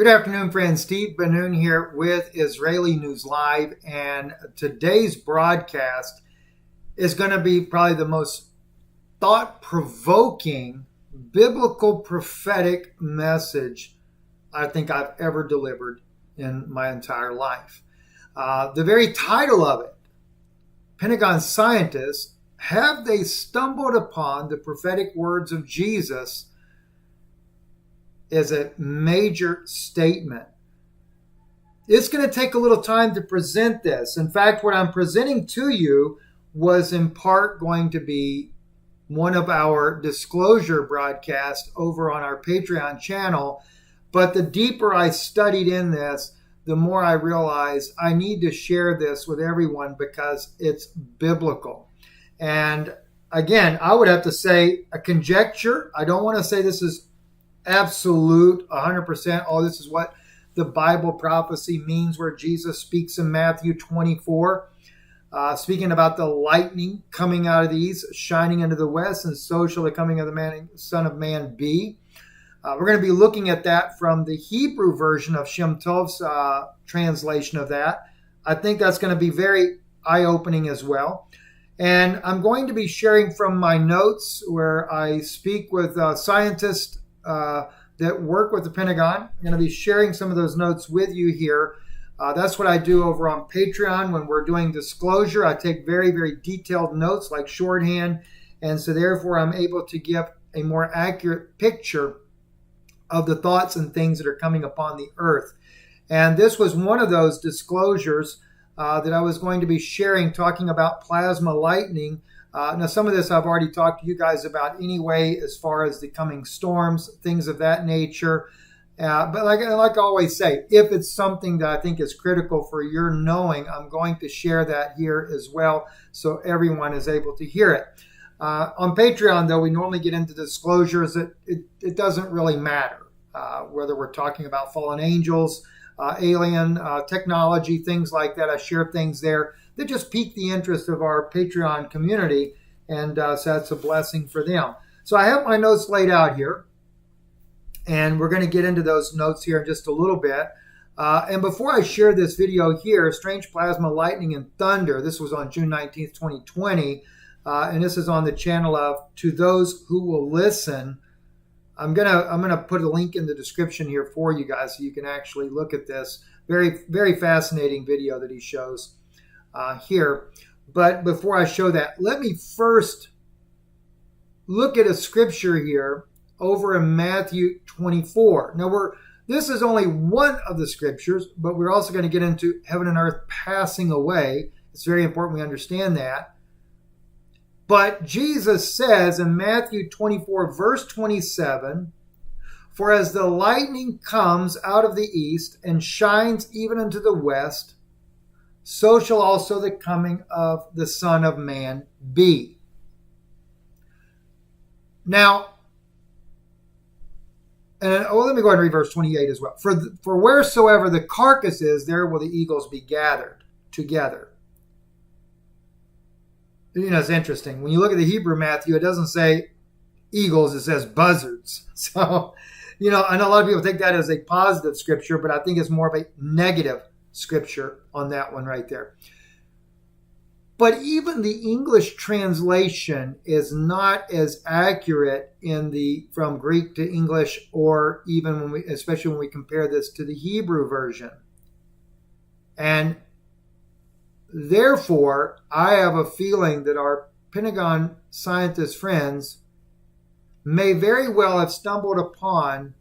Good afternoon, friends. Steve Ben-Nun here with Israeli News Live, and today's broadcast is going to be probably the most thought-provoking biblical prophetic message I think I've ever delivered in my entire life. The very title of it, Pentagon scientists, have they stumbled upon the prophetic words of Jesus, is a major statement. It's going to take a little time to present this. In fact, what I'm presenting to you was in part going to be one of our disclosure broadcasts over on our Patreon channel. But the deeper I studied in this, the more I realized I need to share this with everyone because it's biblical. And again, I would have to say a conjecture. I don't want to say this is absolute 100%. Oh, this is what the Bible prophecy means, where Jesus speaks in Mathew 24, speaking about the lightning coming out of the east, shining into the west, and so shall the coming of the Son of Man be. We're going to be looking at that from the Hebrew version of Shem Tov's translation of that. I think that's going to be very eye-opening as well. And I'm going to be sharing from my notes where I speak with scientists that work with the Pentagon. I'm going to be sharing some of those notes with you here. That's what I do over on Patreon when we're doing disclosure. I take very, very detailed notes like shorthand, and so therefore I'm able to give a more accurate picture of the thoughts and things that are coming upon the earth. And this was one of those disclosures that I was going to be sharing, talking about plasma lightning. Now, some of this I've already talked to you guys about anyway, as far as the coming storms, things of that nature. But like I always say, if it's something that I think is critical for your knowing, I'm going to share that here as well, so everyone is able to hear it. On Patreon, though, we normally get into disclosures that it doesn't really matter whether we're talking about fallen angels, alien technology, things like that. I share things there that just pique the interest of our Patreon community, and so that's a blessing for them. So I have my notes laid out here, and we're going to get into those notes here in just a little bit. And before I share this video here, Strange Plasma Lightning and Thunder, this was on June 19th, 2020, and this is on the channel of To Those Who Will Listen. I'm gonna put a link in the description here for you guys so you can actually look at this. Very, very fascinating video that he shows here. But before I show that, let me first look at a scripture here over in Matthew 24. Now this is only one of the scriptures, but we're also going to get into heaven and earth passing away. It's very important we understand that. But Jesus says in Matthew 24, verse 27, "For as the lightning comes out of the east and shines even unto the west, so shall also the coming of the Son of Man be." Now, let me go ahead and read verse 28 as well. For wheresoever the carcass is, there will the eagles be gathered together. You know, it's interesting. When you look at the Hebrew Matthew, it doesn't say eagles, it says buzzards. So, I know a lot of people take that as a positive scripture, but I think it's more of a negative scripture on that one right there. But even the English translation is not as accurate from Greek to English, or even especially when we compare this to the Hebrew version. And therefore, I have a feeling that our Pentagon scientist friends may very well have stumbled upon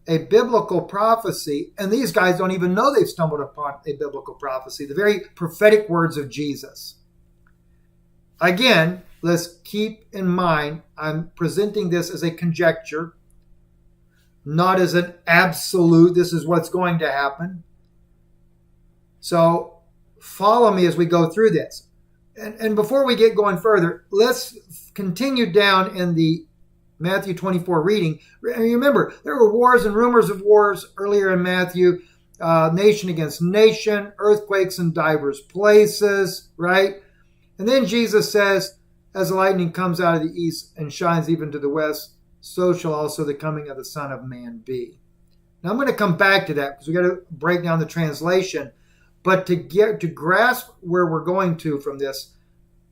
a biblical prophecy, and these guys don't even know they've stumbled upon a biblical prophecy, the very prophetic words of Jesus. Again, let's keep in mind, I'm presenting this as a conjecture, not as an absolute, this is what's going to happen. So follow me as we go through this. And before we get going further, let's continue down in the Matthew 24 reading. Remember, there were wars and rumors of wars earlier in Matthew, nation against nation, earthquakes in divers places, right? And then Jesus says, as the lightning comes out of the east and shines even to the west, so shall also the coming of the Son of Man be. Now I'm going to come back to that because we got to break down the translation. But to grasp where we're going to from this,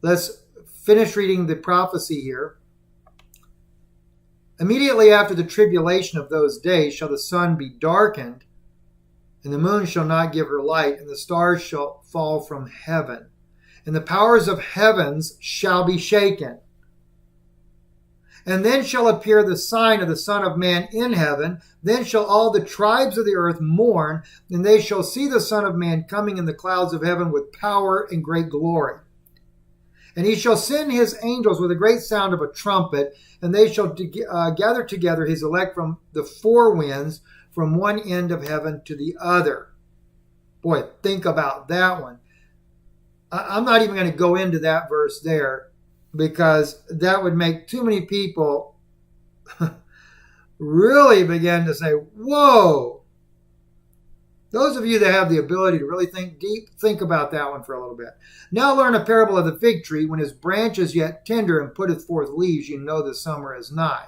let's finish reading the prophecy here. Immediately after the tribulation of those days shall the sun be darkened, and the moon shall not give her light, and the stars shall fall from heaven, and the powers of heavens shall be shaken. And then shall appear the sign of the Son of Man in heaven. Then shall all the tribes of the earth mourn, and they shall see the Son of Man coming in the clouds of heaven with power and great glory. And he shall send his angels with a great sound of a trumpet, and they shall gather together his elect from the four winds, from one end of heaven to the other. Boy, think about that one. I'm not even going to go into that verse there, because that would make too many people really begin to say, whoa. Those of you that have the ability to really think deep, think about that one for a little bit. Now learn a parable of the fig tree. When his branch is yet tender and putteth forth leaves, you know the summer is nigh.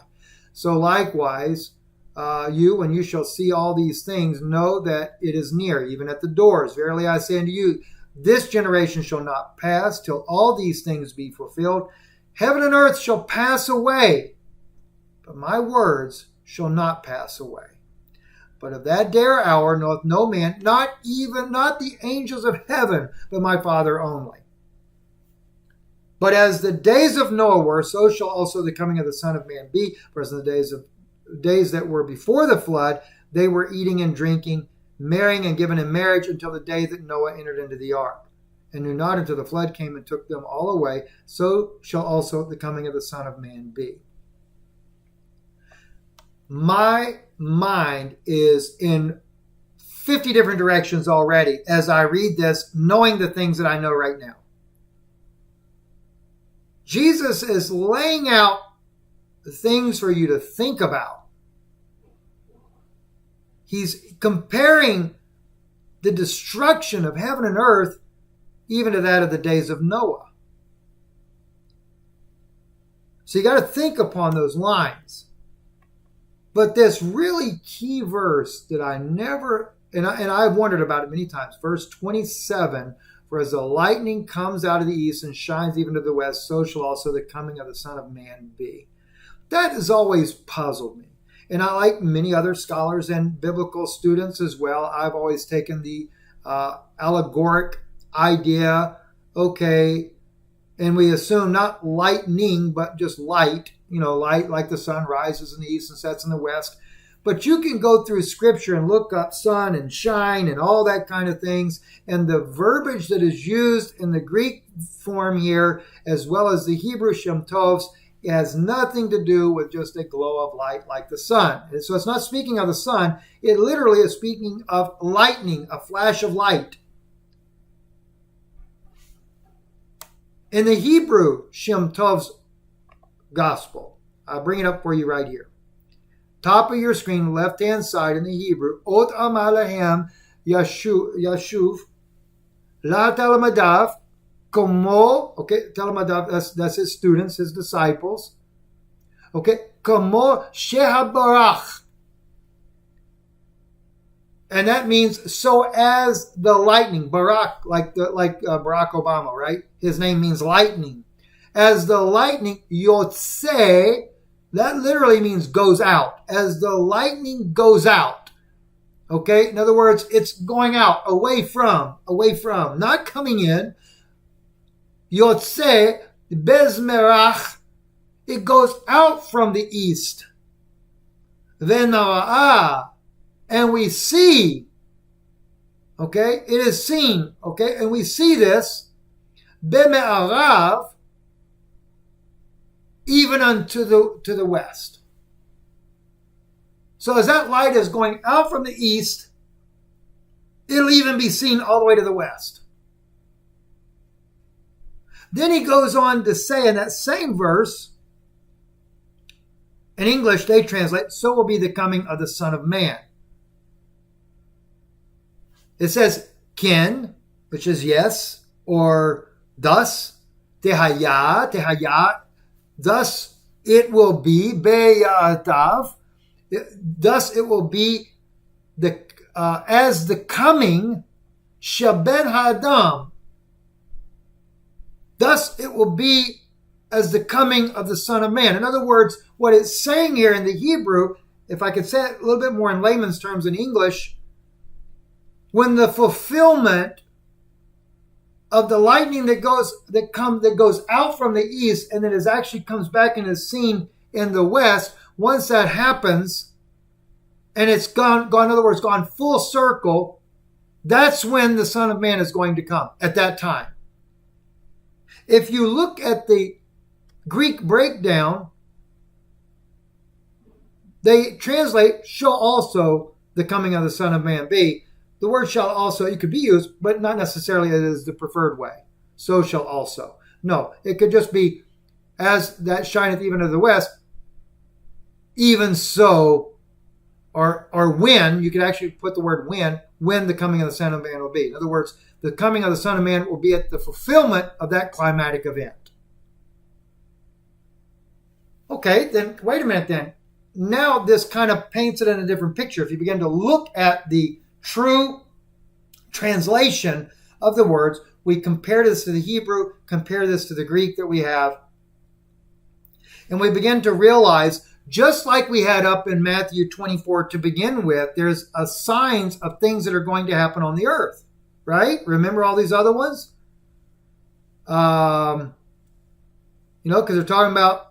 So likewise, you, when you shall see all these things, know that it is near, even at the doors. Verily I say unto you, this generation shall not pass till all these things be fulfilled. Heaven and earth shall pass away, but my words shall not pass away. But of that day or hour knoweth no man, not the angels of heaven, but my Father only. But as the days of Noah were, so shall also the coming of the Son of Man be. For as in the days that were before the flood, they were eating and drinking, marrying and given in marriage, until the day that Noah entered into the ark, and knew not until the flood came and took them all away. So shall also the coming of the Son of Man be. My mind is in 50 different directions already as I read this, knowing the things that I know right now. Jesus is laying out the things for you to think about. He's comparing the destruction of heaven and earth even to that of the days of Noah. So you got to think upon those lines. But this really key verse that I never, and I've wondered about it many times, verse 27, for as the lightning comes out of the east and shines even to the west, so shall also the coming of the Son of Man be. That has always puzzled me. And I, like many other scholars and biblical students as well, I've always taken the allegoric idea, okay, and we assume not lightning, but just light, light like the sun rises in the east and sets in the west. But you can go through scripture and look up sun and shine and all that kind of things. And the verbiage that is used in the Greek form here, as well as the Hebrew Shem Tovs, has nothing to do with just a glow of light like the sun. And so it's not speaking of the sun. It literally is speaking of lightning, a flash of light. In the Hebrew Shem Tov's gospel, I'll bring it up for you right here. Top of your screen, left-hand side in the Hebrew, Ot Amalahem Yashuv La Talamadav Como, okay, Talamadav, that's his students, his disciples. Okay, Como Shehabarach. And that means so as the lightning, Barak, like Barack Obama, right? His name means lightning. As the lightning, Yotze, that literally means goes out. As the lightning goes out. Okay? In other words, it's going out, away from, not coming in. Yotze, Bezmerach, it goes out from the east. Vena'ah, and we see, okay, it is seen, okay, and we see this, Beme'arav, even unto the west. So as that light is going out from the east, it'll even be seen all the way to the west. Then he goes on to say in that same verse, in English they translate, so will be the coming of the Son of Man. It says, ken, which is yes, or thus, tehaya, thus it will be, beyatav, thus it will be as the coming Sheben Hadam. Thus it will be as the coming of the Son of Man. In other words, what it's saying here in the Hebrew, if I could say it a little bit more in layman's terms in English, when the fulfillment of the lightning that goes out from the east and then actually comes back and is seen in the west, once that happens and it's gone, in other words, gone full circle, that's when the Son of Man is going to come at that time. If you look at the Greek breakdown, they translate shall also the coming of the Son of Man be. The word shall also, it could be used, but not necessarily as the preferred way. So shall also. No, it could just be as that shineth even to the west, even so, or when, you could actually put the word when the coming of the Son of Man will be. In other words, the coming of the Son of Man will be at the fulfillment of that climatic event. Okay, then wait a minute then. Now this kind of paints it in a different picture. If you begin to look at the true translation of the words, we compare this to the Hebrew, compare this to the Greek that we have, and we begin to realize, just like we had up in Matthew 24 to begin with, there's signs of things that are going to happen on the earth, right? Remember all these other ones? Because they're talking about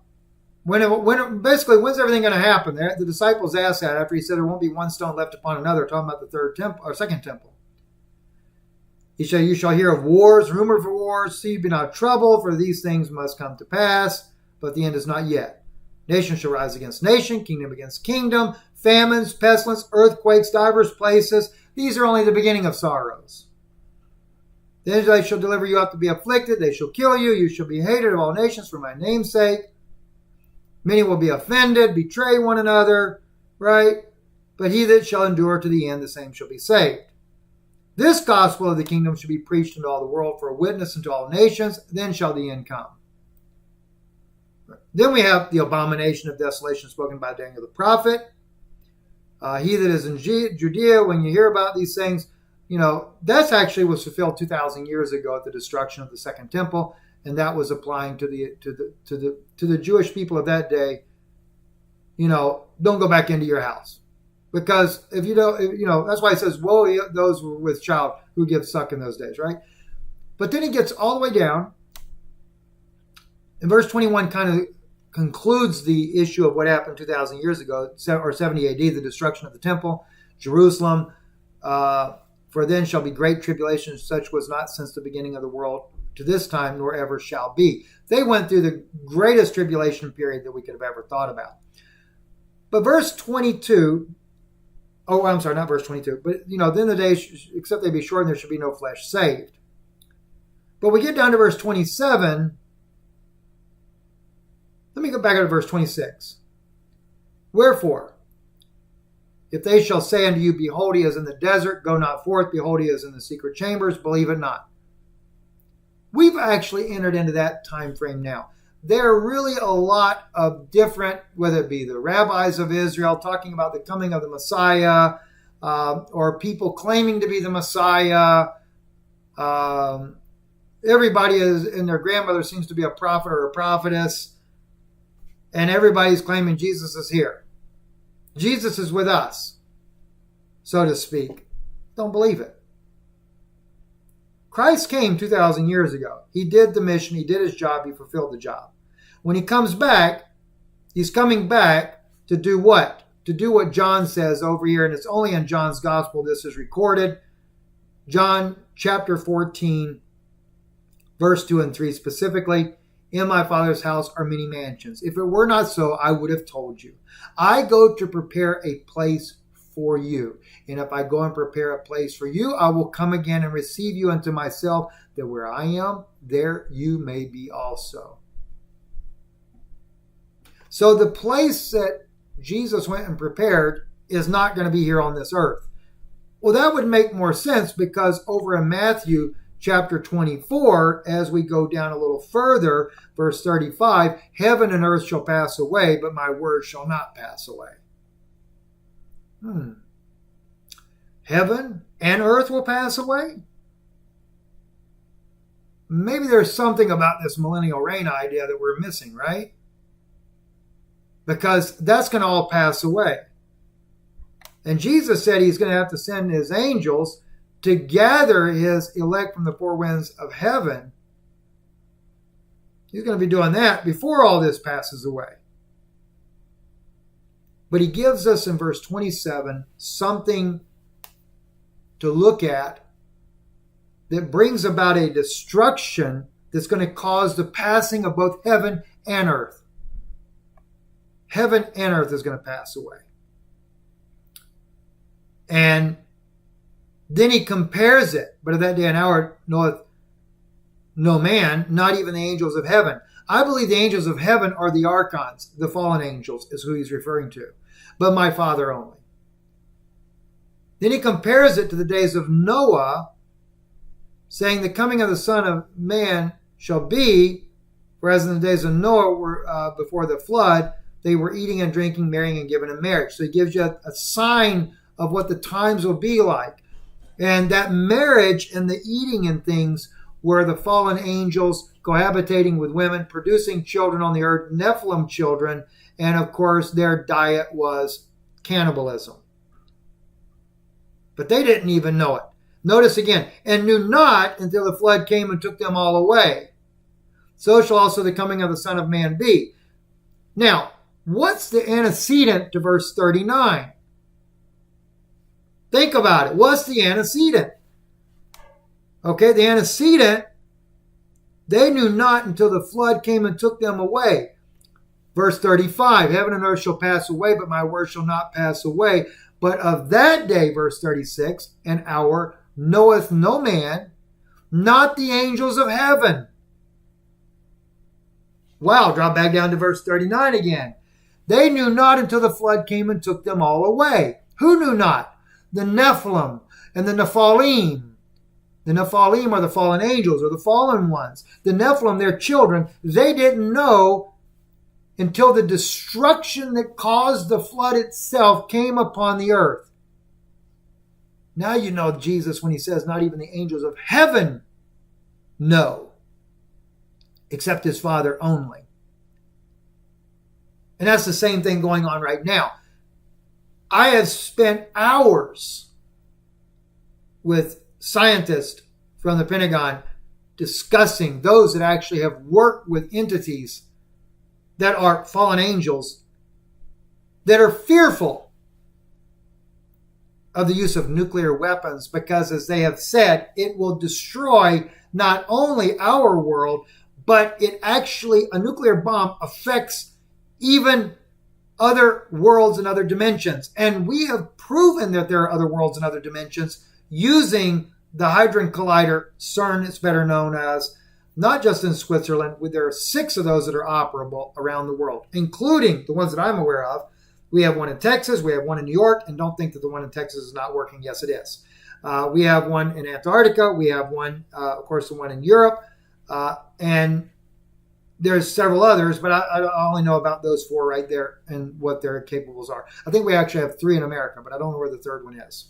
basically, when's everything going to happen? The disciples asked that after he said there won't be one stone left upon another, talking about the third temple or second temple. He said, you shall hear of wars, rumor of wars, see, be not troubled, for these things must come to pass, but the end is not yet. Nation shall rise against nation, kingdom against kingdom, famines, pestilence, earthquakes, divers places. These are only the beginning of sorrows. Then they shall deliver you up to be afflicted, they shall kill you, you shall be hated of all nations for my name's sake. Many will be offended, betray one another, right? But he that shall endure to the end, the same shall be saved. This gospel of the kingdom shall be preached unto all the world for a witness unto all nations, then shall the end come. Then we have the abomination of desolation spoken by Daniel the prophet. He that is in Judea, when you hear about these things, that's actually was fulfilled 2,000 years ago at the destruction of the second temple. And that was applying to the Jewish people of that day. Don't go back into your house, because if you don't, that's why it says, "Woe those with child who give suck in those days," right? But then he gets all the way down, and verse 21 kind of concludes the issue of what happened 2,000 years ago, or 70 A.D., the destruction of the temple, Jerusalem. For then shall be great tribulation, such was not since the beginning of the world to this time, nor ever shall be. They went through the greatest tribulation period that we could have ever thought about. But verse 22, I'm sorry, not verse 22, but, then the days, except they be shortened, there should be no flesh saved. But we get down to verse 27. Let me go back to verse 26. Wherefore, if they shall say unto you, behold, he is in the desert, go not forth, behold, he is in the secret chambers, believe it not. We've actually entered into that time frame now. There are really a lot of different, whether it be the rabbis of Israel talking about the coming of the Messiah, or people claiming to be the Messiah. Everybody and their grandmother seems to be a prophet or a prophetess, and everybody's claiming Jesus is here. Jesus is with us, so to speak. Don't believe it. Christ came 2,000 years ago. He did the mission. He did his job. He fulfilled the job. When he comes back, he's coming back to do what? To do what John says over here, and it's only in John's gospel this is recorded. John chapter 14, verse 2 and 3 specifically. In my Father's house are many mansions. If it were not so, I would have told you. I go to prepare a place for you. And if I go and prepare a place for you, I will come again and receive you unto myself, that where I am, there you may be also. So the place that Jesus went and prepared is not going to be here on this earth. Well, that would make more sense, because over in Matthew chapter 24, as we go down a little further, verse 35, heaven and earth shall pass away, but my word shall not pass away. heaven and earth will pass away? Maybe there's something about this millennial reign idea that we're missing, right? Because that's going to all pass away. And Jesus said he's going to have to send his angels to gather his elect from the four winds of heaven. He's going to be doing that before all this passes away. But he gives us in verse 27 something to look at that brings about a destruction that's going to cause the passing of both heaven and earth. Heaven and earth is going to pass away. And then he compares it. But of that day and hour knoweth no man, not even the angels of heaven. I believe the angels of heaven are the archons, the fallen angels is who he's referring to. But my Father only. Then he compares it to the days of Noah, saying the coming of the Son of Man shall be, whereas in the days of Noah were before the flood, they were eating and drinking, marrying and giving in marriage. So he gives you a sign of what the times will be like. And that marriage and the eating and things were the fallen angels cohabitating with women, producing children on the earth, Nephilim children, and of course their diet was cannibalism. But they didn't even know it. Notice again, and knew not until the flood came and took them all away. So shall also the coming of the Son of Man be. Now, what's the antecedent to verse 39? Think about it. What's the antecedent? Okay, the antecedent, they knew not until the flood came and took them away. Verse 35, heaven and earth shall pass away, but my word shall not pass away. But of that day, verse 36, an hour knoweth no man, not the angels of heaven. Wow, drop back down to verse 39 again. They knew not until the flood came and took them all away. Who knew not? The Nephilim and the Nephilim. The Nephilim are the fallen angels or the fallen ones. The Nephilim, their children, they didn't know until the destruction that caused the flood itself came upon the earth. Now you know Jesus when he says not even the angels of heaven know, except his Father only. And that's the same thing going on right now. I have spent hours with scientists from the Pentagon discussing those that actually have worked with entities that are fallen angels that are fearful of the use of nuclear weapons because, as they have said, it will destroy not only our world, but a nuclear bomb affects even other worlds and other dimensions. And we have proven that there are other worlds and other dimensions using the Hadron Collider, CERN, it's better known as, not just in Switzerland. There are 6 of those that are operable around the world, including the ones that I'm aware of. We have one in Texas, we have one in New York, and don't think that the one in Texas is not working. Yes, it is. We have one in Antarctica. We have one, of course, the one in Europe. And there's several others, but I only know about those 4 right there and what their capables are. I think we actually have 3 in America, but I don't know where the 3rd one is.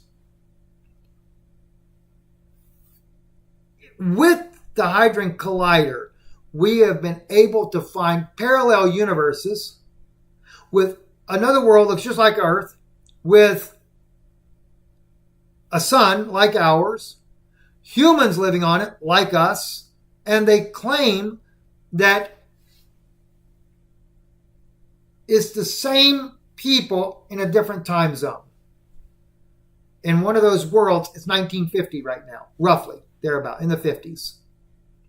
With the Hadron Collider, we have been able to find parallel universes with another world that looks just like Earth, with a sun like ours, humans living on it like us, and they claim that it's the same people in a different time zone. In one of those worlds, it's 1950 right now, roughly, thereabout, in the 50s.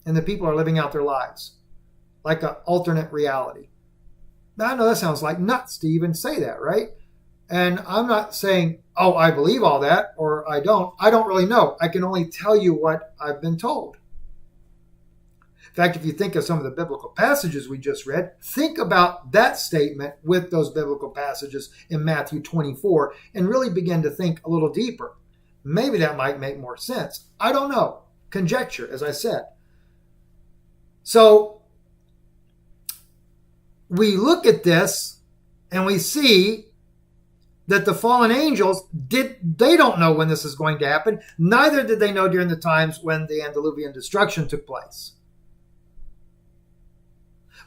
And the people are living out their lives like an alternate reality. Now, I know that sounds like nuts to even say that, right? And I'm not saying, oh, I believe all that, or I don't. I don't really know. I can only tell you what I've been told. In fact, if you think of some of the biblical passages we just read, think about that statement with those biblical passages in Matthew 24 and really begin to think a little deeper. Maybe that might make more sense. I don't know. Conjecture, as I said. So we look at this and we see that the fallen angels they don't know when this is going to happen. Neither did they know during the times when the antediluvian destruction took place.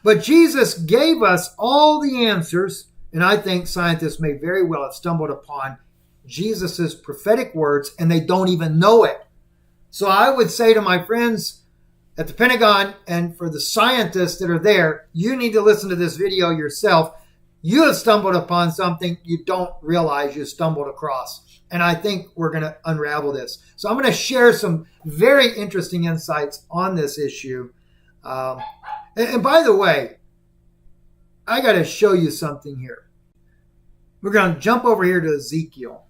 But Jesus gave us all the answers, and I think scientists may very well have stumbled upon Jesus's prophetic words, and they don't even know it. So I would say to my friends at the Pentagon and for the scientists that are there, you need to listen to this video yourself. You have stumbled upon something you don't realize you stumbled across. And I think we're going to unravel this. So I'm going to share some very interesting insights on this issue. And by the way, I got to show you something here. We're going to jump over here to Ezekiel.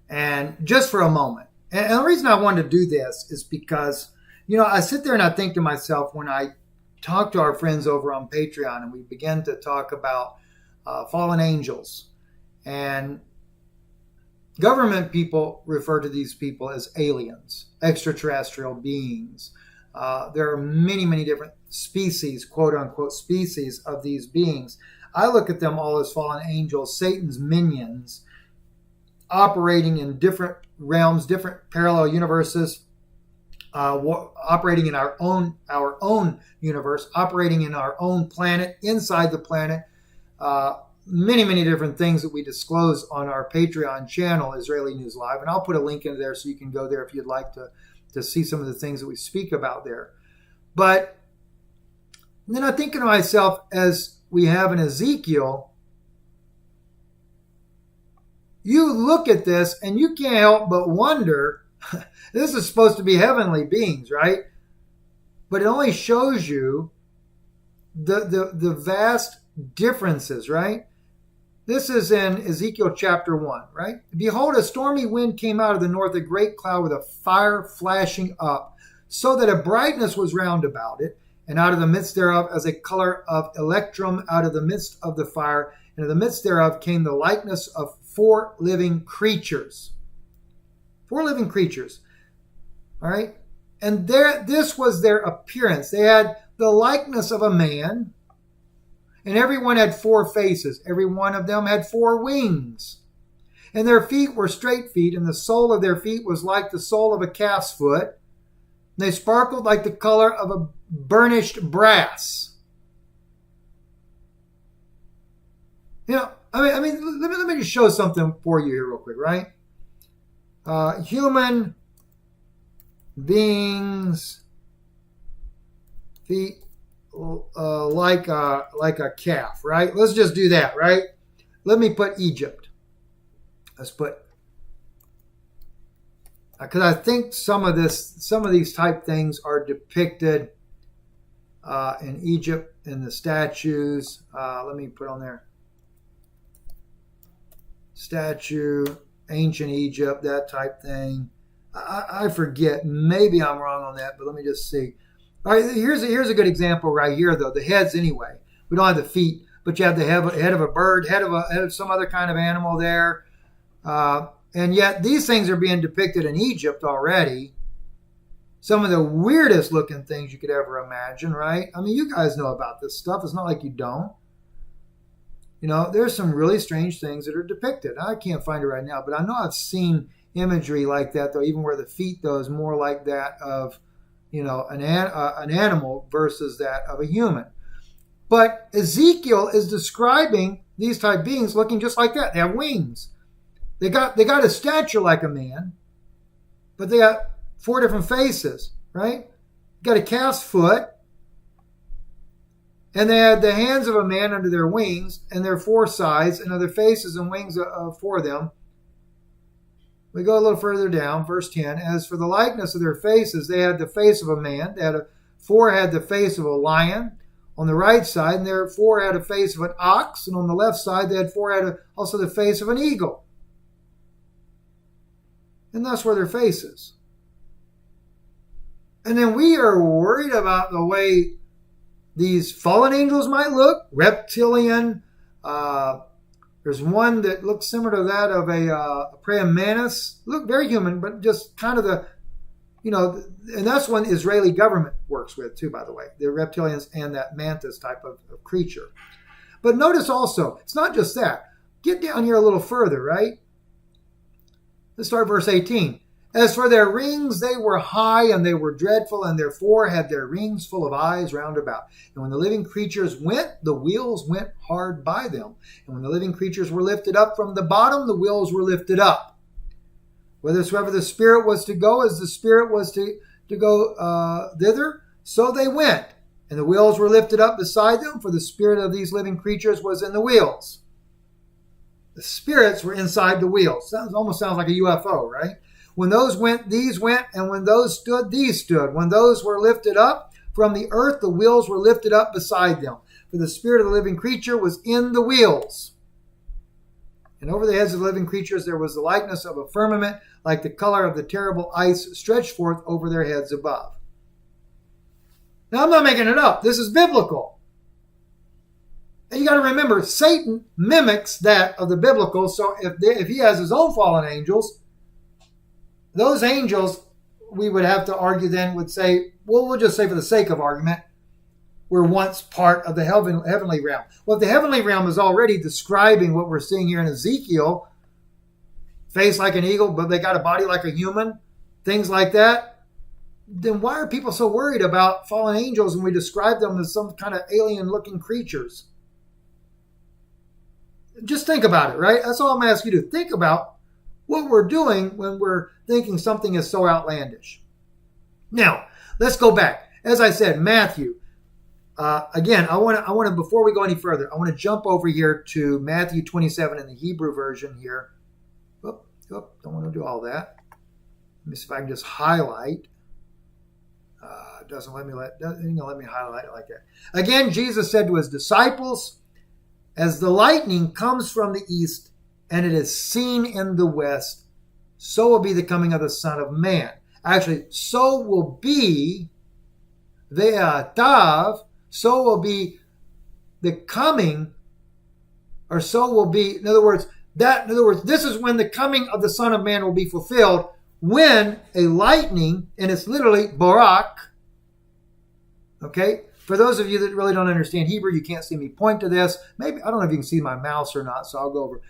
And just for a moment. And the reason I wanted to do this is because, I sit there and I think to myself when I talk to our friends over on Patreon and we begin to talk about fallen angels. And government people refer to these people as aliens, extraterrestrial beings. There are many, many different species, quote unquote species of these beings. I look at them all as fallen angels, Satan's minions, operating in different realms, different parallel universes, operating in our own universe, operating in our own planet, inside the planet. Many, many different things that we disclose on our Patreon channel, Israeli News Live. And I'll put a link in there so you can go there if you'd like to see some of the things that we speak about there. But then I'm thinking to myself, as we have in Ezekiel, you look at this and you can't help but wonder, this is supposed to be heavenly beings, right? But it only shows you the vast differences, right? This is in Ezekiel chapter 1, right? Behold, a stormy wind came out of the north, a great cloud with a fire flashing up, so that a brightness was round about it, and out of the midst thereof as a color of electrum out of the midst of the fire, and in the midst thereof came the likeness of 4 living creatures. 4 living creatures. All right? And this was their appearance. They had the likeness of a man, and everyone had 4 faces. Every one of them had 4 wings. And their feet were straight feet, and the sole of their feet was like the sole of a calf's foot. And they sparkled like the color of a burnished brass. Let me just show something for you here real quick, right? Human beings' feet like a calf, right? Let's just do that, right? Let me put Egypt. Let's put, because I think some of these type things are depicted in Egypt in the statues. Let me put on there. Statue, ancient Egypt, that type thing. I forget. Maybe I'm wrong on that, but let me just see. All right, here's a good example right here, though. The heads, anyway. We don't have the feet, but you have the head of a bird, head of some other kind of animal there. And yet these things are being depicted in Egypt already. Some of the weirdest looking things you could ever imagine, right? I mean, you guys know about this stuff. It's not like you don't. There's some really strange things that are depicted. I can't find it right now, but I know I've seen imagery like that, though, even where the feet, though, is more like that of, an animal versus that of a human. But Ezekiel is describing these type beings looking just like that. They have wings. They got a stature like a man, but they got 4 different faces, right? Got a calf's foot. And they had the hands of a man under their wings, and their 4 sides, and other faces and wings for them. We go a little further down, verse 10. As for the likeness of their faces, they had the face of a man. 4 had the face of a lion on the right side, and their 4 had a face of an ox, and on the left side, they had 4 had also the face of an eagle. And thus were their faces. And then we are worried about the way these fallen angels might look, reptilian. There's one that looks similar to that of a praying mantis. Look very human, but just kind of and that's one Israeli government works with too, by the way. The reptilians and that mantis type of creature. But notice also, it's not just that. Get down here a little further, right? Let's start verse 18. As for their rings, they were high and they were dreadful, and their four had their rings full of eyes round about. And when the living creatures went, the wheels went hard by them. And when the living creatures were lifted up from the bottom, the wheels were lifted up. Whithersoever the Spirit was to go, as the Spirit was to go thither, so they went. And the wheels were lifted up beside them, for the spirit of these living creatures was in the wheels. The spirits were inside the wheels. That almost sounds like a UFO, right? When those went, these went, and when those stood, these stood. When those were lifted up from the earth, the wheels were lifted up beside them. For the spirit of the living creature was in the wheels. And over the heads of the living creatures there was the likeness of a firmament, like the color of the terrible ice stretched forth over their heads above. Now, I'm not making it up. This is biblical. And you got to remember, Satan mimics that of the biblical. So if he has his own fallen angels, those angels, we would have to argue then, would say, well, we'll just say for the sake of argument, were once part of the heavenly realm. Well, if the heavenly realm is already describing what we're seeing here in Ezekiel, face like an eagle, but they got a body like a human, things like that, then why are people so worried about fallen angels and we describe them as some kind of alien-looking creatures? Just think about it, right? That's all I'm asking you to think about what we're doing when we're thinking something is so outlandish. Now, let's go back. As I said, Matthew. Again, I want to before we go any further, I want to jump over here to Matthew 27 in the Hebrew version here. Don't want to do all that. Let me see if I can just highlight. Doesn't let me highlight it like that. Again, Jesus said to his disciples, as the lightning comes from the east and it is seen in the west, so will be the coming of the Son of Man. Actually, so will be ve'atav, so will be the coming, or so will be, in other words, this is when the coming of the Son of Man will be fulfilled, when a lightning, and it's literally barak. Okay? For those of you that really don't understand Hebrew, you can't see me point to this. Maybe, I don't know if you can see my mouse or not, so I'll go over.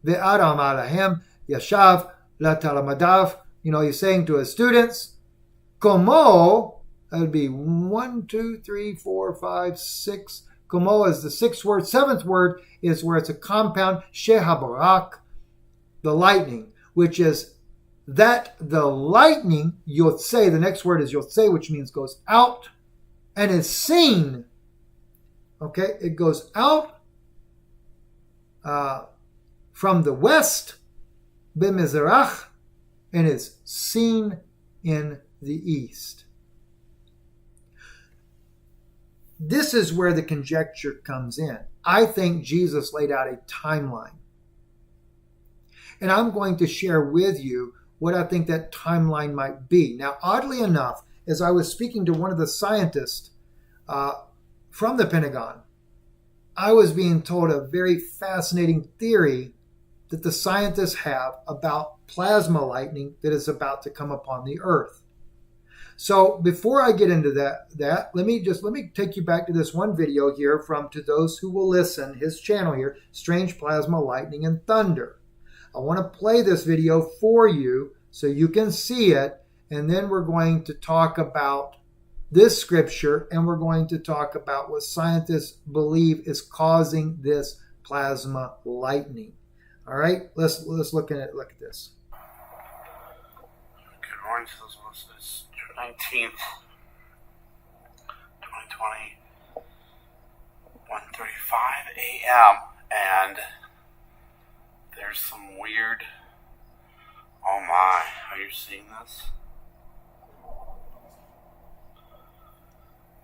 Ve'adam alahem yashav latalamadav. He's saying to his students, como, that would be 1, 2, 3, 4, 5, 6. Como is the sixth word. Seventh word is where it's a compound, shehabarak, the lightning, which is that the lightning, yotzei, the next word is yotzei, which means goes out and is seen. Okay, it goes out from the west, b'mizrach, and is seen in the east. This is where the conjecture comes in. I think Jesus laid out a timeline. And I'm going to share with you what I think that timeline might be. Now, oddly enough, as I was speaking to one of the scientists from the Pentagon, I was being told a very fascinating theory that the scientists have about plasma lightning that is about to come upon the Earth. So before I get into that, let me take you back to this one video here to those who will listen, his channel here, Strange Plasma Lightning and Thunder. I want to play this video for you so you can see it, and then we're going to talk about this scripture, and we're going to talk about what scientists believe is causing this plasma lightning. All right, let's look at it. Look at this. Good morning to those listeners. 19th, 2020, 1:35 a.m. and there's some weird. Oh my! Are you seeing this?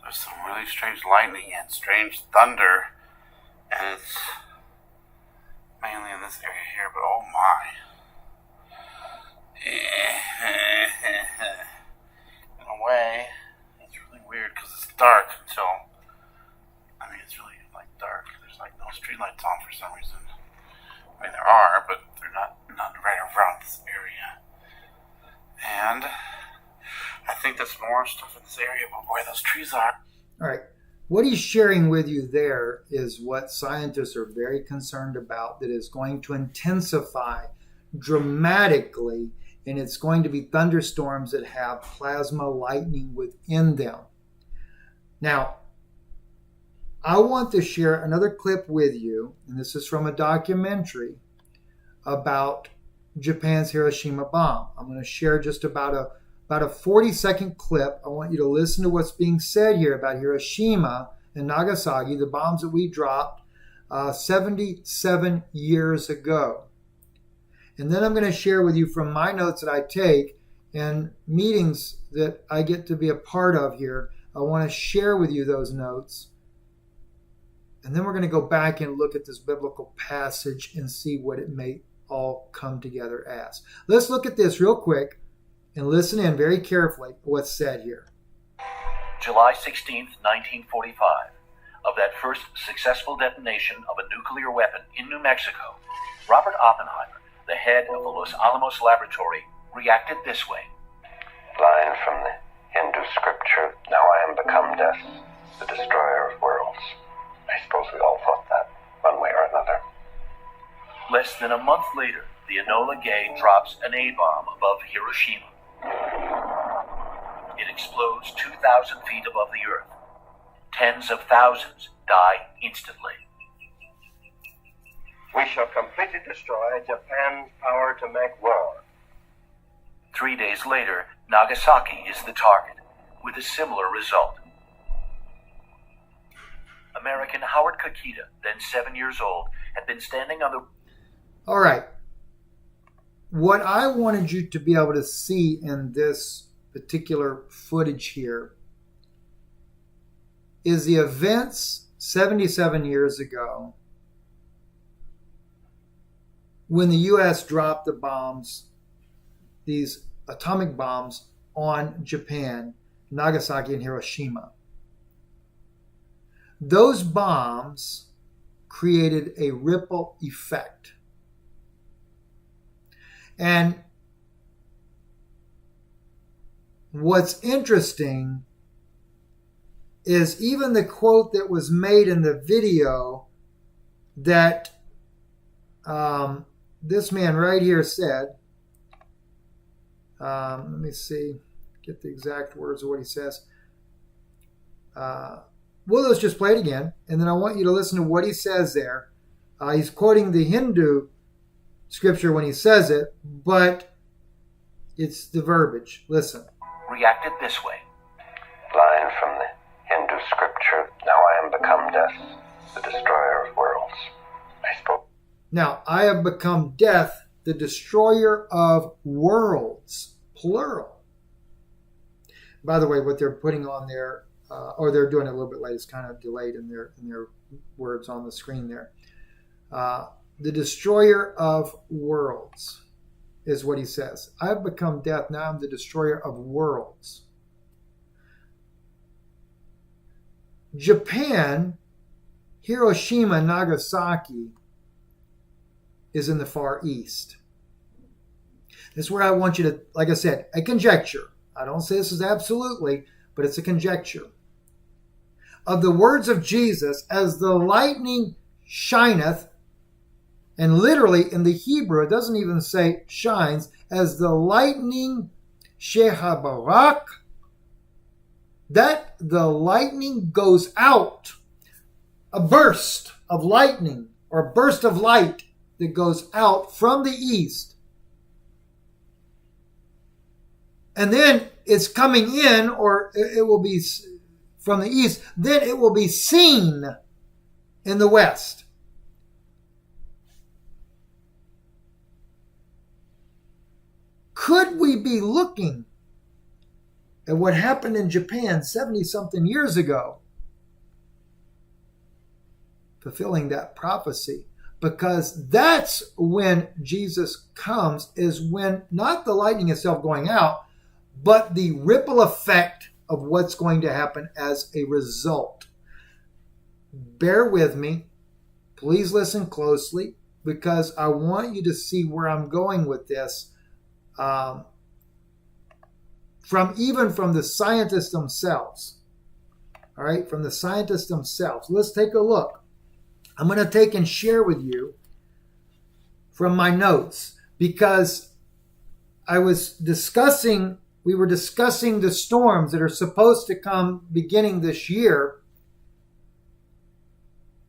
There's some really strange lightning and strange thunder, and it's mainly in this area here. But oh my! In a way, it's really weird because it's dark until, it's really dark. There's no streetlights on for some reason. There are, but they're not right around this area. And I think there's more stuff in this area, but where those trees are. All right. What he's sharing with you there is what scientists are very concerned about, that is going to intensify dramatically, and it's going to be thunderstorms that have plasma lightning within them. Now, I want to share another clip with you, and this is from a documentary about Japan's Hiroshima bomb. I'm going to share just about a 40-second clip. I want you to listen to what's being said here about Hiroshima and Nagasaki, the bombs that we dropped 77 years ago. And then I'm going to share with you from my notes that I take and meetings that I get to be a part of here. I want to share with you those notes. And then we're going to go back and look at this biblical passage and see what it may all come together as. Let's look at this real quick and listen in very carefully to what's said here. July 16th, 1945, of that first successful detonation of a nuclear weapon in New Mexico, Robert Oppenheimer, the head of the Los Alamos laboratory, reacted this way. Line from the Hindu scripture, "Now I am become death, the destroyer of worlds." I suppose we all thought that, one way or another. Less than a month later, the Enola Gay drops an A-bomb above Hiroshima. It explodes 2,000 feet above the earth. Tens of thousands die instantly. We shall completely destroy Japan's power to make war. 3 days later, Nagasaki is the target, with a similar result. American Howard Kakita, then 7 years old, had been standing on the... All right. What I wanted you to be able to see in this particular footage here is the events 77 years ago when the U.S. dropped the bombs, these atomic bombs, on Japan, Nagasaki and Hiroshima. Those bombs created a ripple effect. And what's interesting is even the quote that was made in the video that this man right here said. Let me see, get the exact words of what he says. Well, let's just play it again, and then I want you to listen to what he says there. He's quoting the Hindu scripture when he says it, but it's the verbiage. Listen. Reacted this way. Line from the Hindu scripture, "Now I am become death, the destroyer of worlds." I spoke. Now, I have become death, the destroyer of worlds, plural. By the way, what they're putting on there, or they're doing it a little bit late, it's kind of delayed in their words on the screen there. The destroyer of worlds is what he says. I've become death, now I'm the destroyer of worlds. Japan, Hiroshima, Nagasaki is in the Far East. This is where I want you to, like I said, a conjecture. I don't say this is absolutely, but it's a conjecture. Of the words of Jesus, as the lightning shineth, and literally in the Hebrew, it doesn't even say shines, as the lightning shehabarak, that the lightning goes out, a burst of lightning or a burst of light that goes out from the east. And then it's coming in, or it will be from the east, then it will be seen in the west. Could we be looking at what happened in Japan 70-something years ago, fulfilling that prophecy? Because that's when Jesus comes, is when not the lightning itself going out, but the ripple effect of what's going to happen as a result. Bear with me. Please listen closely, because I want you to see where I'm going with this. From the scientists themselves. all right, from the scientists themselves. Let's take a look. I'm going to take and share with you from my notes, because we were discussing the storms that are supposed to come beginning this year.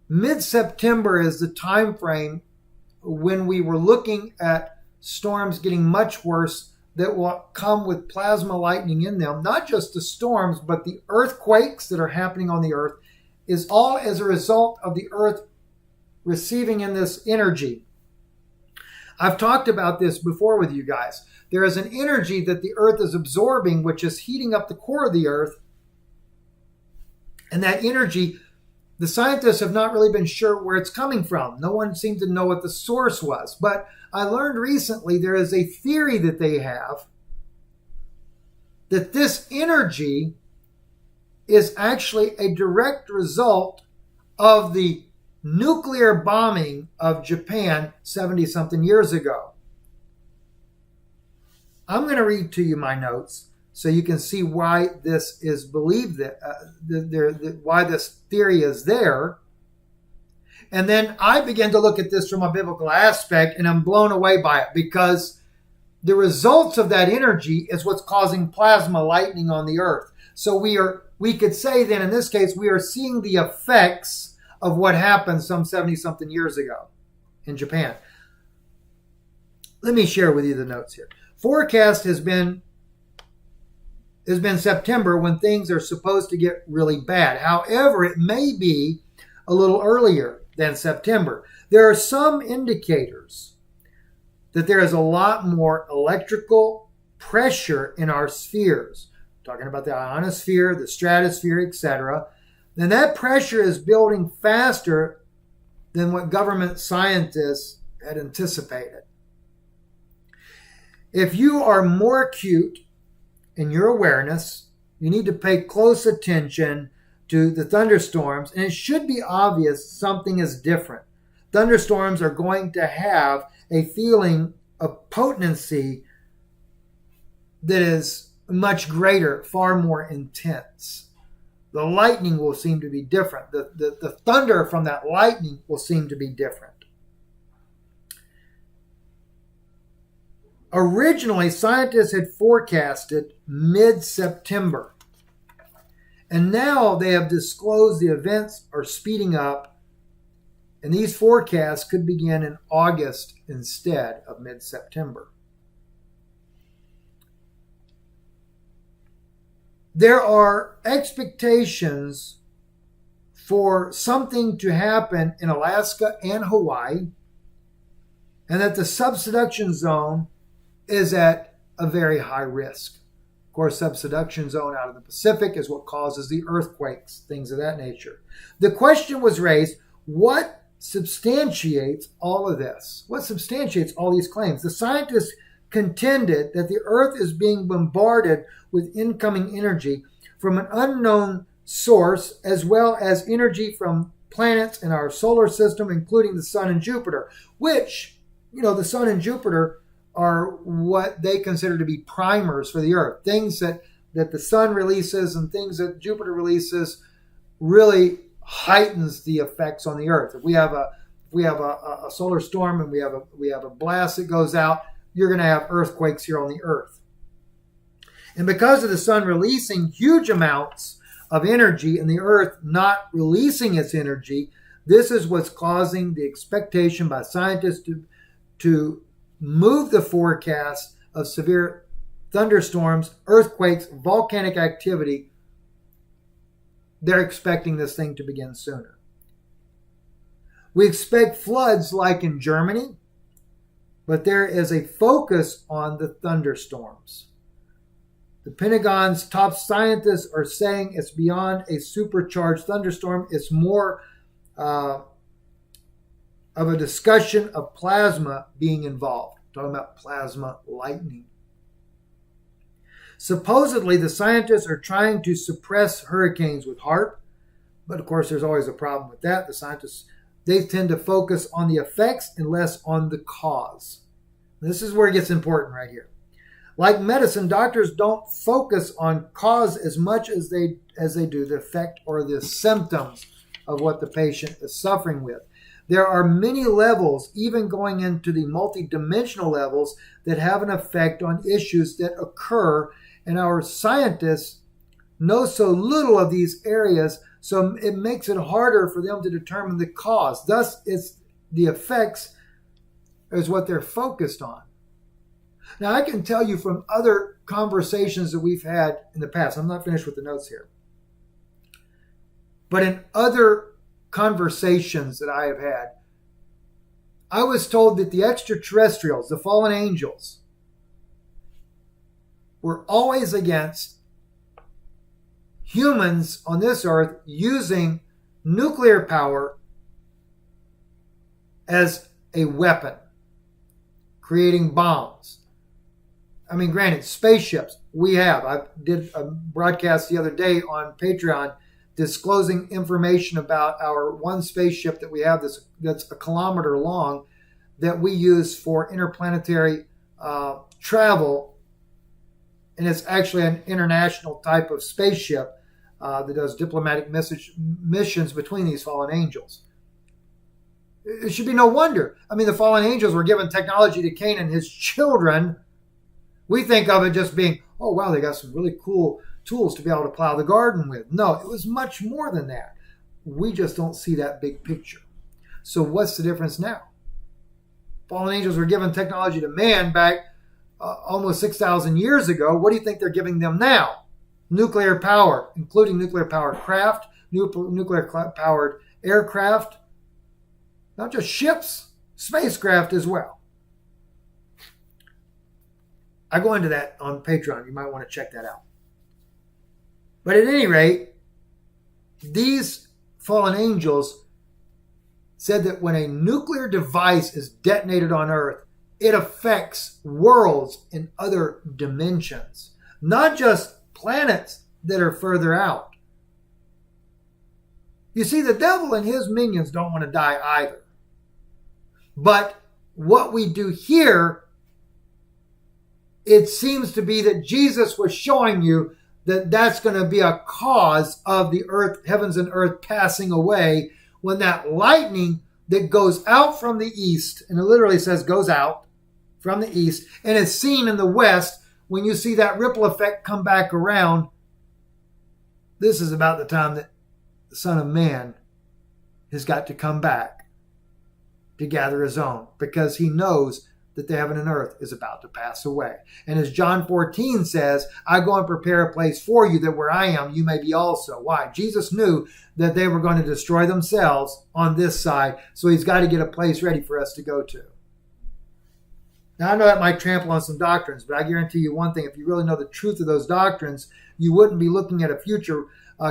Mid-September is the time frame when we were looking at storms getting much worse that will come with plasma lightning in them. Not just the storms, but the earthquakes that are happening on the earth is all as a result of the earth receiving in this energy. I've talked about this before with you guys. There is an energy that the earth is absorbing, which is heating up the core of the earth. And that energy, the scientists have not really been sure where it's coming from. No one seemed to know what the source was. But I learned recently there is a theory that they have that this energy is actually a direct result of the nuclear bombing of Japan 70-something years ago. I'm going to read to you my notes so you can see why this is believed, why this theory is there. And then I began to look at this from a biblical aspect, and I'm blown away by it, because the results of that energy is what's causing plasma lightning on the earth. So we could say then in this case, we are seeing the effects of what happened some 70-something years ago in Japan. Let me share with you the notes here. Forecast has been September, when things are supposed to get really bad. However, it may be a little earlier than September. There are some indicators that there is a lot more electrical pressure in our spheres. I'm talking about the ionosphere, the stratosphere, etc. And that pressure is building faster than what government scientists had anticipated. If you are more acute in your awareness, you need to pay close attention to the thunderstorms, and it should be obvious something is different. Thunderstorms are going to have a feeling of potency that is much greater, far more intense. The lightning will seem to be different. The thunder from that lightning will seem to be different. Originally, scientists had forecasted mid-September. And now they have disclosed the events are speeding up, and these forecasts could begin in August instead of mid-September. There are expectations for something to happen in Alaska and Hawaii, and that the subduction zone is at a very high risk. Of course, subduction zone out of the Pacific is what causes the earthquakes, things of that nature. The question was raised, what substantiates all of this? What substantiates all these claims? The scientists contended that the Earth is being bombarded with incoming energy from an unknown source, as well as energy from planets in our solar system, including the Sun and Jupiter, which, the Sun and Jupiter are what they consider to be primers for the Earth. Things that the Sun releases and things that Jupiter releases really heightens the effects on the Earth. If we have a solar storm and we have a blast that goes out, you're going to have earthquakes here on the Earth. And because of the Sun releasing huge amounts of energy and the Earth not releasing its energy, this is what's causing the expectation by scientists to move the forecast of severe thunderstorms, earthquakes, volcanic activity. They're expecting this thing to begin sooner. We expect floods like in Germany, but there is a focus on the thunderstorms. The Pentagon's top scientists are saying it's beyond a supercharged thunderstorm. It's more of a discussion of plasma being involved. Talking about plasma lightning. Supposedly, the scientists are trying to suppress hurricanes with HAARP, but of course, there's always a problem with that. The scientists, they tend to focus on the effects and less on the cause. This is where it gets important right here. Like medicine, doctors don't focus on cause as much as they do the effect or the symptoms of what the patient is suffering with. There are many levels, even going into the multidimensional levels, that have an effect on issues that occur, and our scientists know so little of these areas, so it makes it harder for them to determine the cause. Thus, it's the effects is what they're focused on. Now, I can tell you from other conversations that we've had in the past, I'm not finished with the notes here, but in other conversations that I have had, I was told that the extraterrestrials, the fallen angels, were always against humans on this earth using nuclear power as a weapon, creating bombs. I mean, granted, spaceships, we have. I did a broadcast the other day on Patreon disclosing information about our one spaceship that we have that's a kilometer long that we use for interplanetary travel. And it's actually an international type of spaceship that does diplomatic missions between these fallen angels. It should be no wonder. I mean, the fallen angels were given technology to Cain and his children. We think of it just being, oh, wow, they got some really cool tools to be able to plow the garden with. No, it was much more than that. We just don't see that big picture. So what's the difference now? Fallen angels were given technology to man back almost 6,000 years ago. What do you think they're giving them now? Nuclear power, including nuclear-powered craft, nuclear-powered aircraft, not just ships, spacecraft as well. I go into that on Patreon. You might want to check that out. But at any rate, these fallen angels said that when a nuclear device is detonated on Earth, it affects worlds in other dimensions, not just planets that are further out. You see, the devil and his minions don't want to die either. But what we do here, it seems to be that Jesus was showing you that that's going to be a cause of the earth, heavens and earth passing away when that lightning that goes out from the east, and it literally says goes out from the east, and is seen in the west, when you see that ripple effect come back around, this is about the time that the Son of Man has got to come back to gather his own, because he knows that the heaven and earth is about to pass away. And as John 14 says, I go and prepare a place for you, that where I am, you may be also. Why? Jesus knew that they were going to destroy themselves on this side, so he's got to get a place ready for us to go to. Now, I know that might trample on some doctrines, but I guarantee you one thing, if you really know the truth of those doctrines, you wouldn't be looking at a future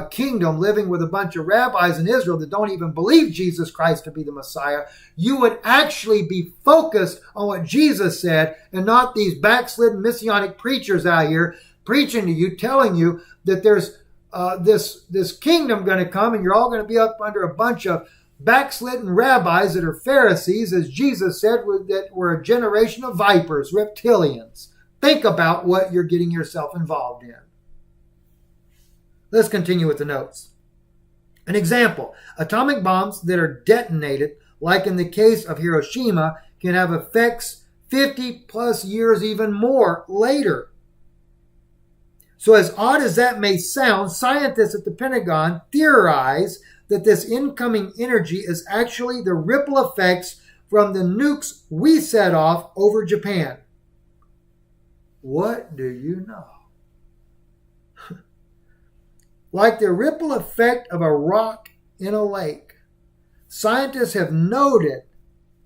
kingdom living with a bunch of rabbis in Israel that don't even believe Jesus Christ to be the Messiah. You would actually be focused on what Jesus said, and not these backslidden messianic preachers out here preaching to you, telling you that there's this kingdom going to come and you're all going to be up under a bunch of backslidden rabbis that are Pharisees, as Jesus said, that were a generation of vipers, reptilians. Think about what you're getting yourself involved in. Let's continue with the notes. An example, atomic bombs that are detonated, like in the case of Hiroshima, can have effects 50 plus years even more later. So as odd as that may sound, scientists at the Pentagon theorize that this incoming energy is actually the ripple effects from the nukes we set off over Japan. What do you know? Like the ripple effect of a rock in a lake, scientists have noted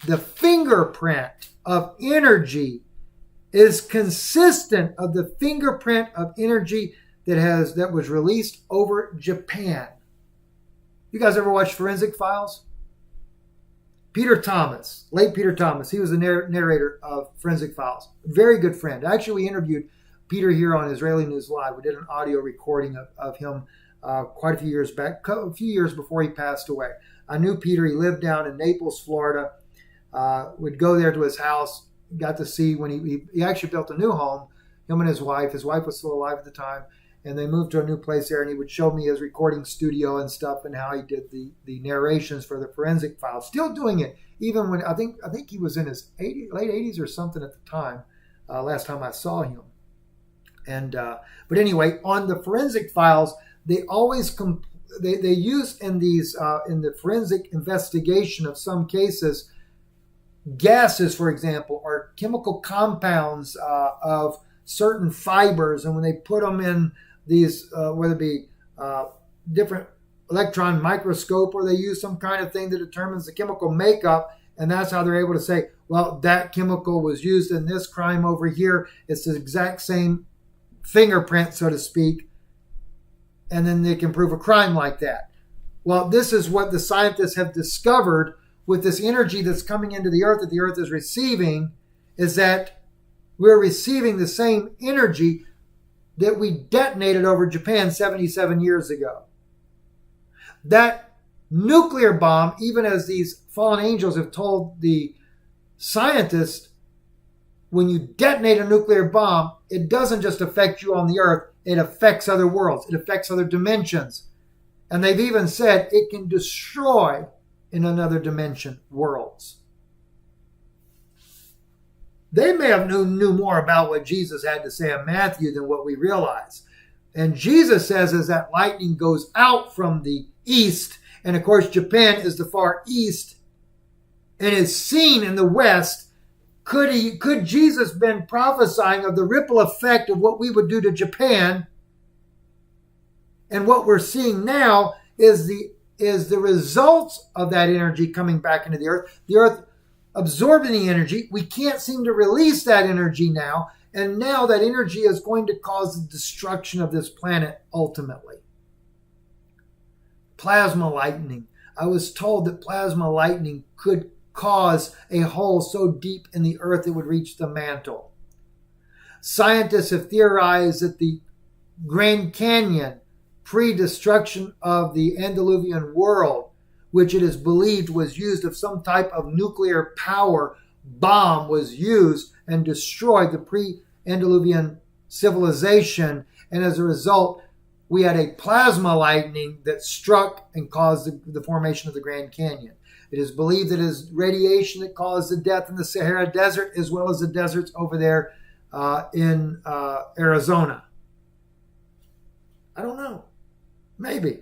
the fingerprint of energy is consistent of the fingerprint of energy that was released over Japan. You guys ever watch Forensic Files? Peter Thomas, late Peter Thomas, he was the narrator of Forensic Files. Very good friend. Actually, we interviewed Peter here on Israeli News Live. We did an audio recording of him quite a few years back, a few years before he passed away. I knew Peter. He lived down in Naples, Florida. Would go there to his house. Got to see when he actually built a new home him and his wife. His wife was still alive at the time. And they moved to a new place there, and he would show me his recording studio and stuff and how he did the narrations for the forensic files. Still doing it, even when I think he was in his late 80s or something at the time, last time I saw him. And but anyway, on the forensic files, they always they use in these in the forensic investigation of some cases, gases, for example, or chemical compounds of certain fibers, and when they put them in these, whether it be different electron microscope, or they use some kind of thing that determines the chemical makeup, and that's how they're able to say, well, that chemical was used in this crime over here. It's the exact same fingerprint, so to speak, and then they can prove a crime like that. Well, this is what the scientists have discovered with this energy that's coming into the earth that the earth is receiving, is that we're receiving the same energy that we detonated over Japan 77 years ago. That nuclear bomb, even as these fallen angels have told the scientists, when you detonate a nuclear bomb, it doesn't just affect you on the earth, it affects other worlds, it affects other dimensions. And they've even said it can destroy in another dimension worlds. They may have knew more about what Jesus had to say in Matthew than what we realize. And Jesus says as that lightning goes out from the east, and of course Japan is the far east, and is seen in the west, could Jesus been prophesying of the ripple effect of what we would do to Japan? And what we're seeing now is the results of that energy coming back into the earth absorbing the energy. We can't seem to release that energy now. And now that energy is going to cause the destruction of this planet ultimately. Plasma lightning. I was told that plasma lightning could cause a hole so deep in the earth it would reach the mantle. Scientists have theorized that the Grand Canyon, pre-destruction of the antediluvian world, which it is believed was used of some type of nuclear power bomb, was used and destroyed the pre-antediluvian civilization. And as a result, we had a plasma lightning that struck and caused the formation of the Grand Canyon. It is believed that it is radiation that caused the death in the Sahara Desert, as well as the deserts over there in Arizona. I don't know. Maybe.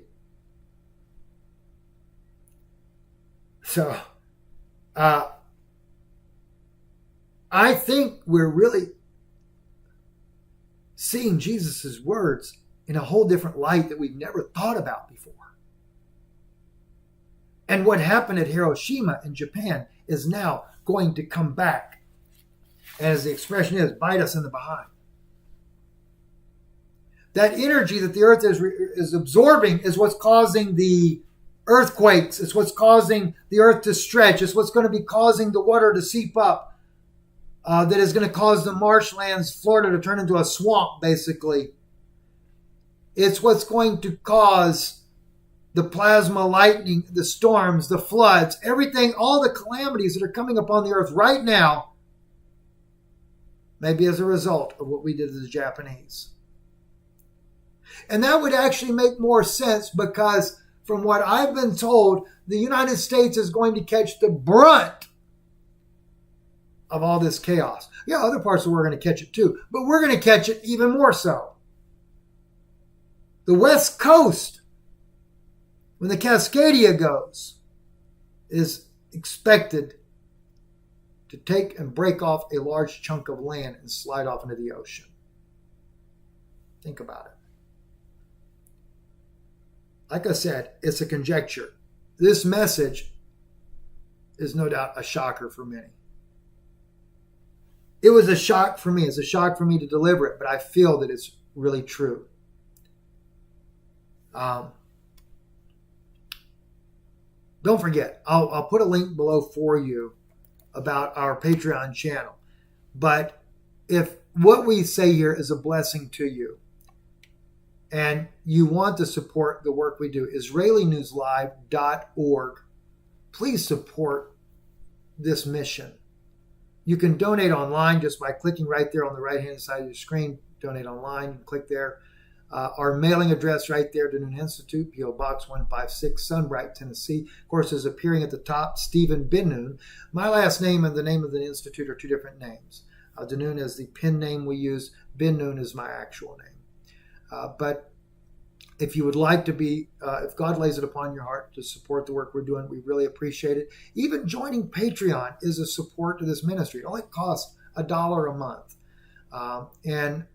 So, I think we're really seeing Jesus' words in a whole different light that we've never thought about before. And what happened at Hiroshima in Japan is now going to come back. As the expression is, bite us in the behind. That energy that the earth is absorbing is what's causing the earthquakes. It's what's causing the earth to stretch. It's what's going to be causing the water to seep up. That is going to cause the marshlands, Florida, to turn into a swamp, basically. It's what's going to cause the plasma lightning, the storms, the floods, everything, all the calamities that are coming upon the earth right now, maybe as a result of what we did to the Japanese. And that would actually make more sense because from what I've been told, the United States is going to catch the brunt of all this chaos. Yeah, other parts of the world are going to catch it too, but we're going to catch it even more so. The West Coast, when the Cascadia goes, is expected to take and break off a large chunk of land and slide off into the ocean. Think about it. Like I said, it's a conjecture. This message is no doubt a shocker for many. It was a shock for me. It's a shock for me to deliver it, but I feel that it's really true. Don't forget, I'll put a link below for you about our Patreon channel. But if what we say here is a blessing to you, and you want to support the work we do, IsraeliNewsLive.org. Please support this mission. You can donate online just by clicking right there on the right-hand side of your screen, donate online, you can click there. Our mailing address right there, Danoon Institute, P.O. Box 156, Sunbright, Tennessee. Of course, is appearing at the top, Stephen Benoon. My last name and the name of the institute are two different names. Danoon is the pen name we use. Benoon is my actual name. But if you would like to be, if God lays it upon your heart to support the work we're doing, we really appreciate it. Even joining Patreon is a support to this ministry. It only costs $1 a month. And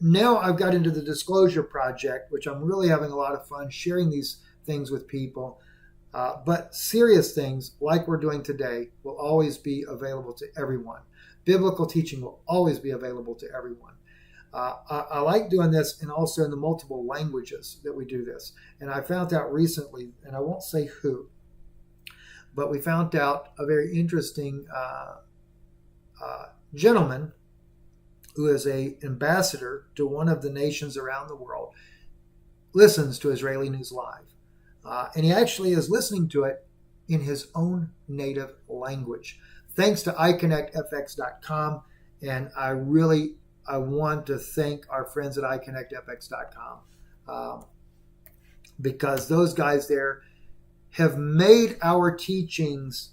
now I've got into the Disclosure Project, which I'm really having a lot of fun sharing these things with people. But serious things like we're doing today will always be available to everyone. Biblical teaching will always be available to everyone. I like doing this and also in the multiple languages that we do this. And I found out recently, and I won't say who, but we found out a very interesting gentleman who is an ambassador to one of the nations around the world, listens to Israeli News Live. And he actually is listening to it in his own native language. Thanks to iConnectFX.com. And I want to thank our friends at iConnectFX.com because those guys there have made our teachings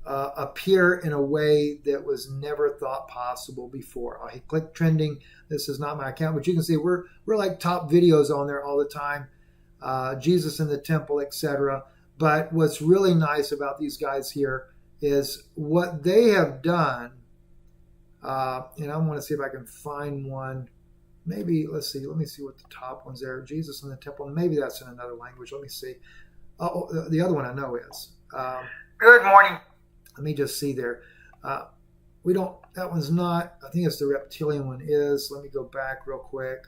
appear in a way that was never thought possible before. I click trending. This is not my account, but you can see we're like top videos on there all the time. Jesus in the temple, etc. But what's really nice about these guys here is what they have done. And I want to see if I can find one. Maybe, let's see. Let me see what the top one's there. Jesus in the temple. Maybe that's in another language. Let me see. Oh, the other one I know is. Good morning. Let me just see there. That one's not. I think it's the reptilian one is. Let me go back real quick.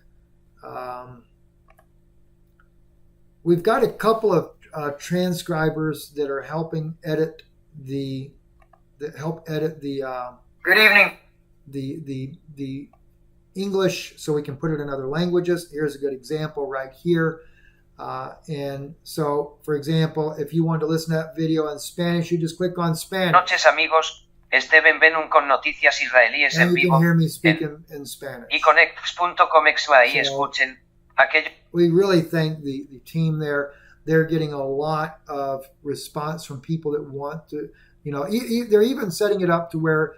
We've got a couple of transcribers that are helping edit the. Good evening. The English, so we can put it in other languages. Here's a good example right here. And so, for example, if you want to listen to that video in Spanish, you just click on Spanish. Noches, amigos. Esteban Benun con noticias israelíes en And you vivo. can hear me speaking in Spanish. iConnect.com/y escuchen aquello. We really thank the team there. They're getting a lot of response from people that want to, they're even setting it up to where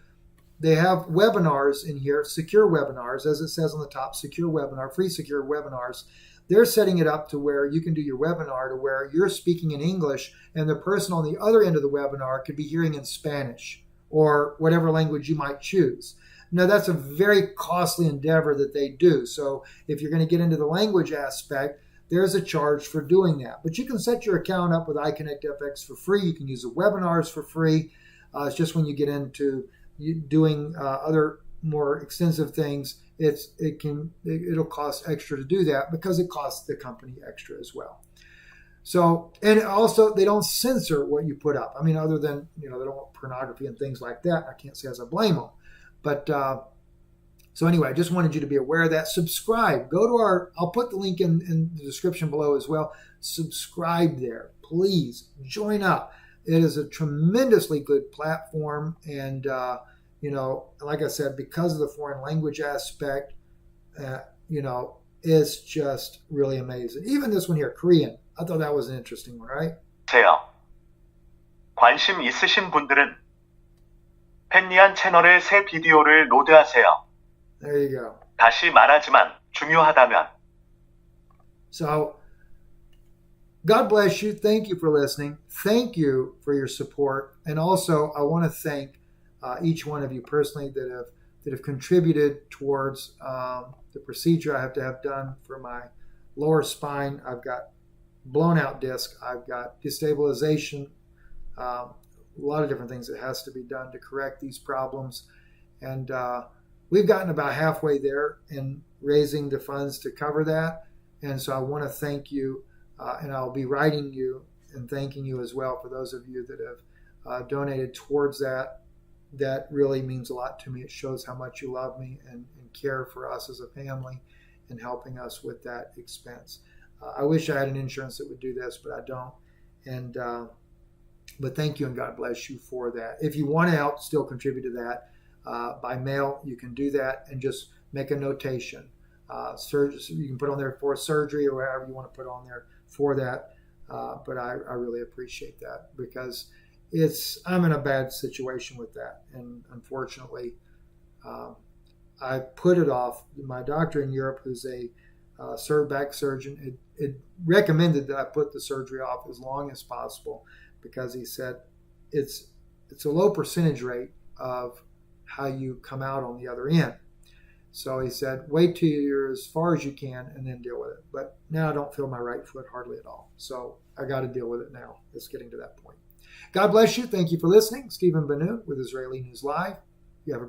they have webinars in here, secure webinars, as it says on the top, secure webinar, free secure webinars. They're setting it up to where you can do your webinar to where you're speaking in English and the person on the other end of the webinar could be hearing in Spanish or whatever language you might choose. Now, that's a very costly endeavor that they do. So if you're going to get into the language aspect, there's a charge for doing that. But you can set your account up with iConnectFX for free. You can use the webinars for free. It's just when you get into doing other more extensive things, it'll cost extra to do that because it costs the company extra as well. So, and also they don't censor what you put up. I mean, other than, they don't want pornography and things like that. I can't say as I blame them. But so anyway, I just wanted you to be aware of that. Subscribe. Go to I'll put the link in the description below as well. Subscribe there. Please join up. It is a tremendously good platform. And, like I said, because of the foreign language aspect, it's just really amazing. Even this one here, Korean. I thought that was an interesting one, right? 관심 있으신 분들은 팬니안 채널의 새 비디오를 로드하세요. There you go. 다시 말하지만 중요하다면. So, God bless you. Thank you for listening. Thank you for your support. And also, I want to thank each one of you personally that have contributed towards the procedure I have to have done for my lower spine. I've got blown out disc. I've got destabilization. A lot of different things that has to be done to correct these problems. And we've gotten about halfway there in raising the funds to cover that. And so I want to thank you. And I'll be writing you and thanking you as well for those of you that have donated towards that. That really means a lot to me. It shows how much you love me and care for us as a family and helping us with that expense. I wish I had an insurance that would do this, but I don't. And But thank you and God bless you for that. If you want to help still contribute to that by mail, you can do that and just make a notation. You can put on there for surgery or whatever you want to put on there for that. But I really appreciate that because I'm in a bad situation with that. And unfortunately, I put it off. My doctor in Europe, who's a back surgeon, it recommended that I put the surgery off as long as possible because he said it's a low percentage rate of how you come out on the other end. So he said, wait till you're as far as you can and then deal with it. But now I don't feel my right foot hardly at all. So I got to deal with it now. It's getting to that point. God bless you. Thank you for listening. Stephen Benu with Israeli News Live.